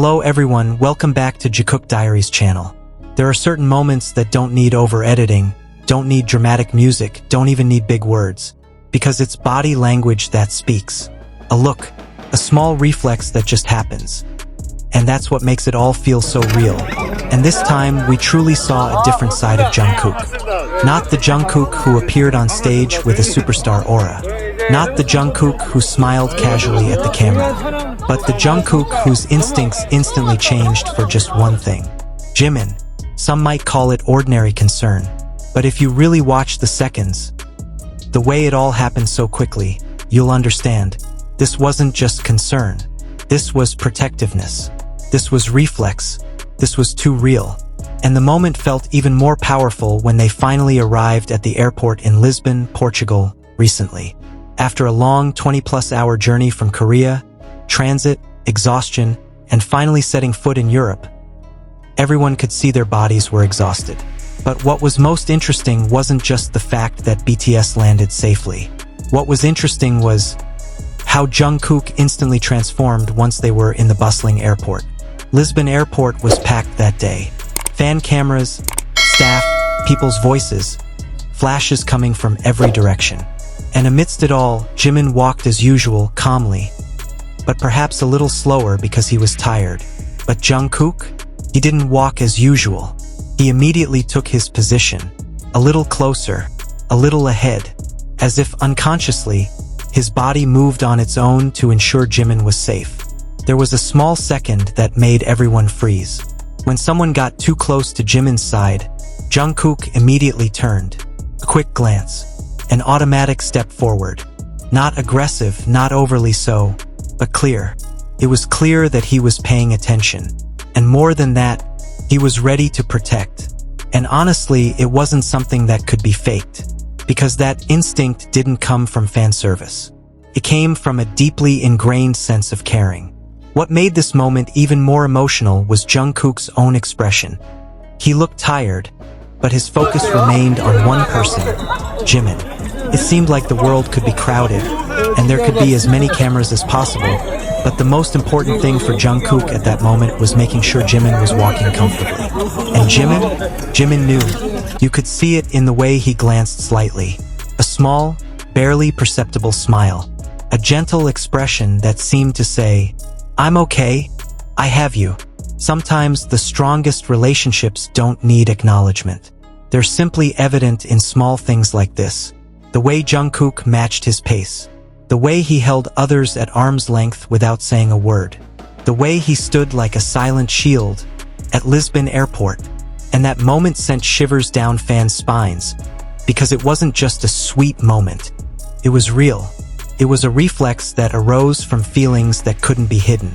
Hello everyone, welcome back to Jikook Diaries channel. There are certain moments that don't need over-editing, don't need dramatic music, don't even need big words. Because it's body language that speaks. A look, a small reflex that just happens. And that's what makes it all feel so real. And this time, we truly saw a different side of Jungkook. Not the Jungkook who appeared on stage with a superstar aura. Not the Jungkook who smiled casually at the camera. But the Jungkook whose instincts instantly changed for just one thing. Jimin. Some might call it ordinary concern. But if you really watch the seconds, the way it all happened so quickly, you'll understand. This wasn't just concern. This was protectiveness. This was reflex. This was too real. And the moment felt even more powerful when they finally arrived at the airport in Lisbon, Portugal, recently. After a long 20-plus hour journey from Korea, transit, exhaustion, and finally setting foot in Europe, everyone could see their bodies were exhausted. But what was most interesting wasn't just the fact that BTS landed safely. What was interesting was how Jungkook instantly transformed once they were in the bustling airport. Lisbon Airport was packed that day. Fan cameras, staff, people's voices, flashes coming from every direction. And amidst it all, Jimin walked as usual, calmly, but perhaps a little slower because he was tired. But Jungkook? He didn't walk as usual. He immediately took his position, a little closer, a little ahead, as if unconsciously, his body moved on its own to ensure Jimin was safe. There was a small second that made everyone freeze. When someone got too close to Jimin's side, Jungkook immediately turned. A quick glance. An automatic step forward. Not aggressive, not overly so, but clear. It was clear that he was paying attention. And more than that, he was ready to protect. And honestly, it wasn't something that could be faked. Because that instinct didn't come from fan service. It came from a deeply ingrained sense of caring. What made this moment even more emotional was Jungkook's own expression. He looked tired, but his focus remained on one person, Jimin. It seemed like the world could be crowded, and there could be as many cameras as possible, but the most important thing for Jungkook at that moment was making sure Jimin was walking comfortably. And Jimin knew. You could see it in the way he glanced slightly. A small, barely perceptible smile. A gentle expression that seemed to say, "I'm okay. I have you." Sometimes the strongest relationships don't need acknowledgement. They're simply evident in small things like this. The way Jungkook matched his pace. The way he held others at arm's length without saying a word. The way he stood like a silent shield at Lisbon Airport. And that moment sent shivers down fans' spines. Because it wasn't just a sweet moment. It was real. It was a reflex that arose from feelings that couldn't be hidden.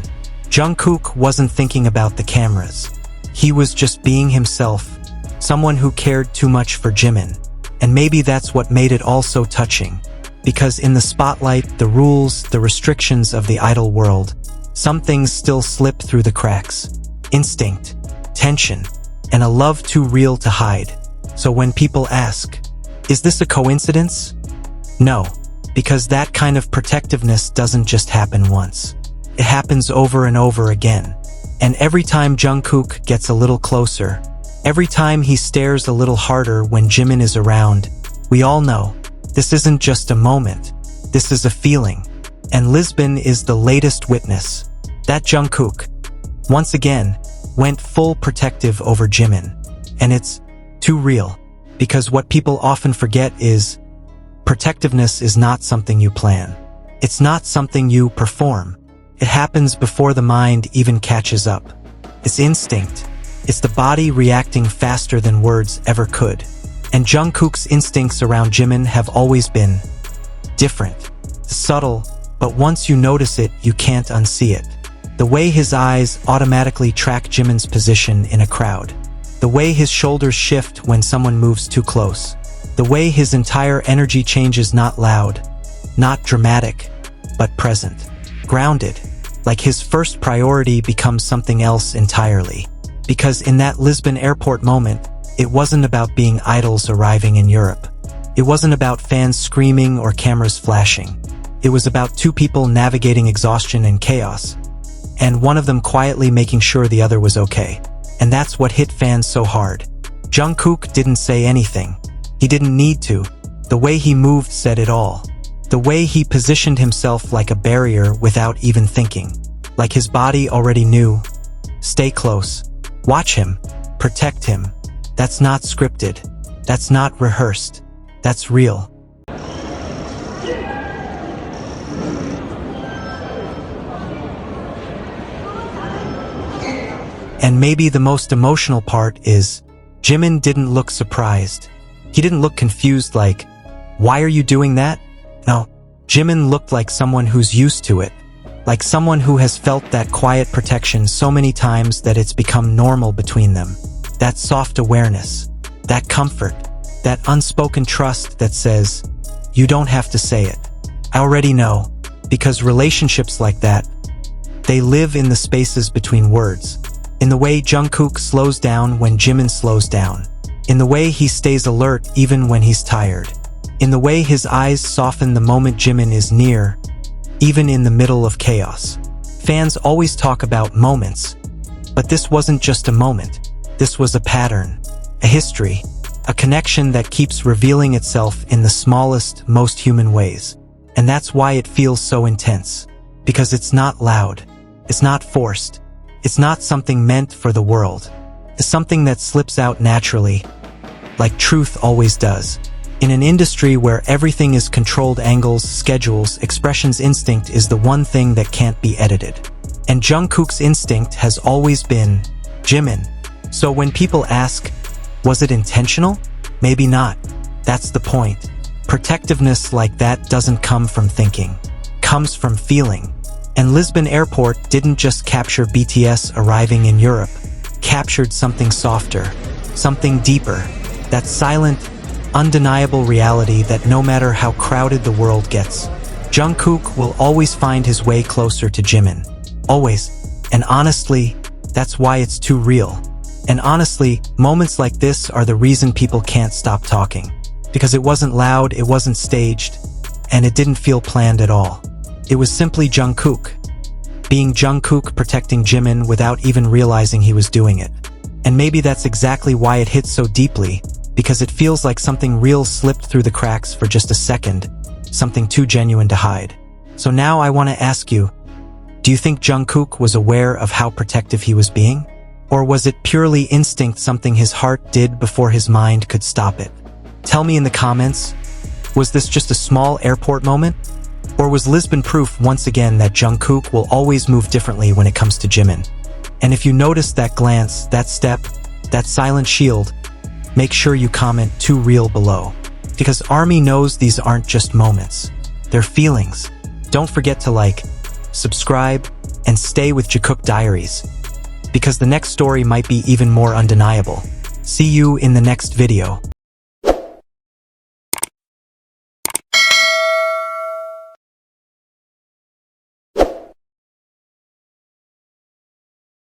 Jungkook wasn't thinking about the cameras. He was just being himself. Someone who cared too much for Jimin. And maybe that's what made it all so touching. Because in the spotlight, the rules, the restrictions of the idol world, some things still slip through the cracks. Instinct, tension, and a love too real to hide. So when people ask, is this a coincidence? No, because that kind of protectiveness doesn't just happen once. It happens over and over again. And every time Jungkook gets a little closer, every time he stares a little harder when Jimin is around, we all know, this isn't just a moment, this is a feeling. And Lisbon is the latest witness. That Jungkook, once again, went full protective over Jimin. And it's too real. Because what people often forget is, protectiveness is not something you plan. It's not something you perform. It happens before the mind even catches up. It's instinct. It's the body reacting faster than words ever could. And Jungkook's instincts around Jimin have always been different, subtle, but once you notice it, you can't unsee it. The way his eyes automatically track Jimin's position in a crowd. The way his shoulders shift when someone moves too close. The way his entire energy changes, not loud, not dramatic, but present. Grounded, like his first priority becomes something else entirely. Because in that Lisbon Airport moment, it wasn't about being idols arriving in Europe. It wasn't about fans screaming or cameras flashing. It was about two people navigating exhaustion and chaos. and one of them quietly making sure the other was okay. And that's what hit fans so hard. Jungkook didn't say anything. He didn't need to. The way he moved said it all. The way he positioned himself like a barrier without even thinking. Like his body already knew. Stay close. Watch him. Protect him. That's not scripted. That's not rehearsed. That's real. And maybe the most emotional part is, Jimin didn't look surprised. He didn't look confused like, "Why are you doing that?" No, Jimin looked like someone who's used to it. Like someone who has felt that quiet protection so many times that it's become normal between them. That soft awareness, that comfort, that unspoken trust that says, "You don't have to say it. I already know." Because relationships like that, they live in the spaces between words. In the way Jungkook slows down when Jimin slows down. In the way he stays alert even when he's tired. In the way his eyes soften the moment Jimin is near, even in the middle of chaos. Fans always talk about moments, but this wasn't just a moment. This was a pattern, a history, a connection that keeps revealing itself in the smallest, most human ways. And that's why it feels so intense. Because it's not loud. It's not forced. It's not something meant for the world. It's something that slips out naturally, like truth always does. In an industry where everything is controlled angles, schedules, expressions, instinct is the one thing that can't be edited. And Jungkook's instinct has always been Jimin. So when people ask, was it intentional? Maybe not. That's the point. Protectiveness like that doesn't come from thinking. Comes from feeling. And Lisbon Airport didn't just capture BTS arriving in Europe. Captured something softer. Something deeper. That silent, undeniable reality that no matter how crowded the world gets, Jungkook will always find his way closer to Jimin. Always. And honestly, that's why it's too real. And honestly, moments like this are the reason people can't stop talking. Because it wasn't loud, it wasn't staged, and it didn't feel planned at all. It was simply Jungkook. Being Jungkook protecting Jimin without even realizing he was doing it. And maybe that's exactly why it hits so deeply, because it feels like something real slipped through the cracks for just a second, something too genuine to hide. So now I want to ask you, do you think Jungkook was aware of how protective he was being? Or was it purely instinct, something his heart did before his mind could stop it? Tell me in the comments, was this just a small airport moment? Or was Lisbon proof once again that Jungkook will always move differently when it comes to Jimin? And if you noticed that glance, that step, that silent shield, make sure you comment "too real" below. Because ARMY knows these aren't just moments. They're feelings. Don't forget to like, subscribe, and stay with Jikook Diaries. Because the next story might be even more undeniable. See you in the next video.